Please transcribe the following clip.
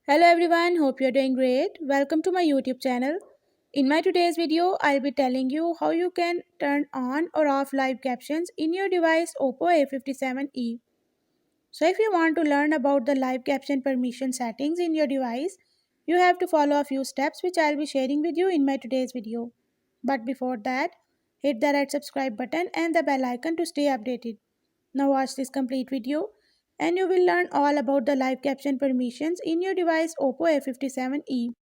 Hello everyone, hope you're doing great. Welcome to my YouTube channel. In my today's video, I'll be telling you how you can turn on or off live captions in your device Oppo A57e. So if you want to learn about the live caption permission settings in your device, you have to follow a few steps which I'll be sharing with you in my today's video. But before that, hit the red subscribe button and the bell icon to stay updated. Now watch this complete video and you will learn all about the live caption permissions in your device Oppo A57e.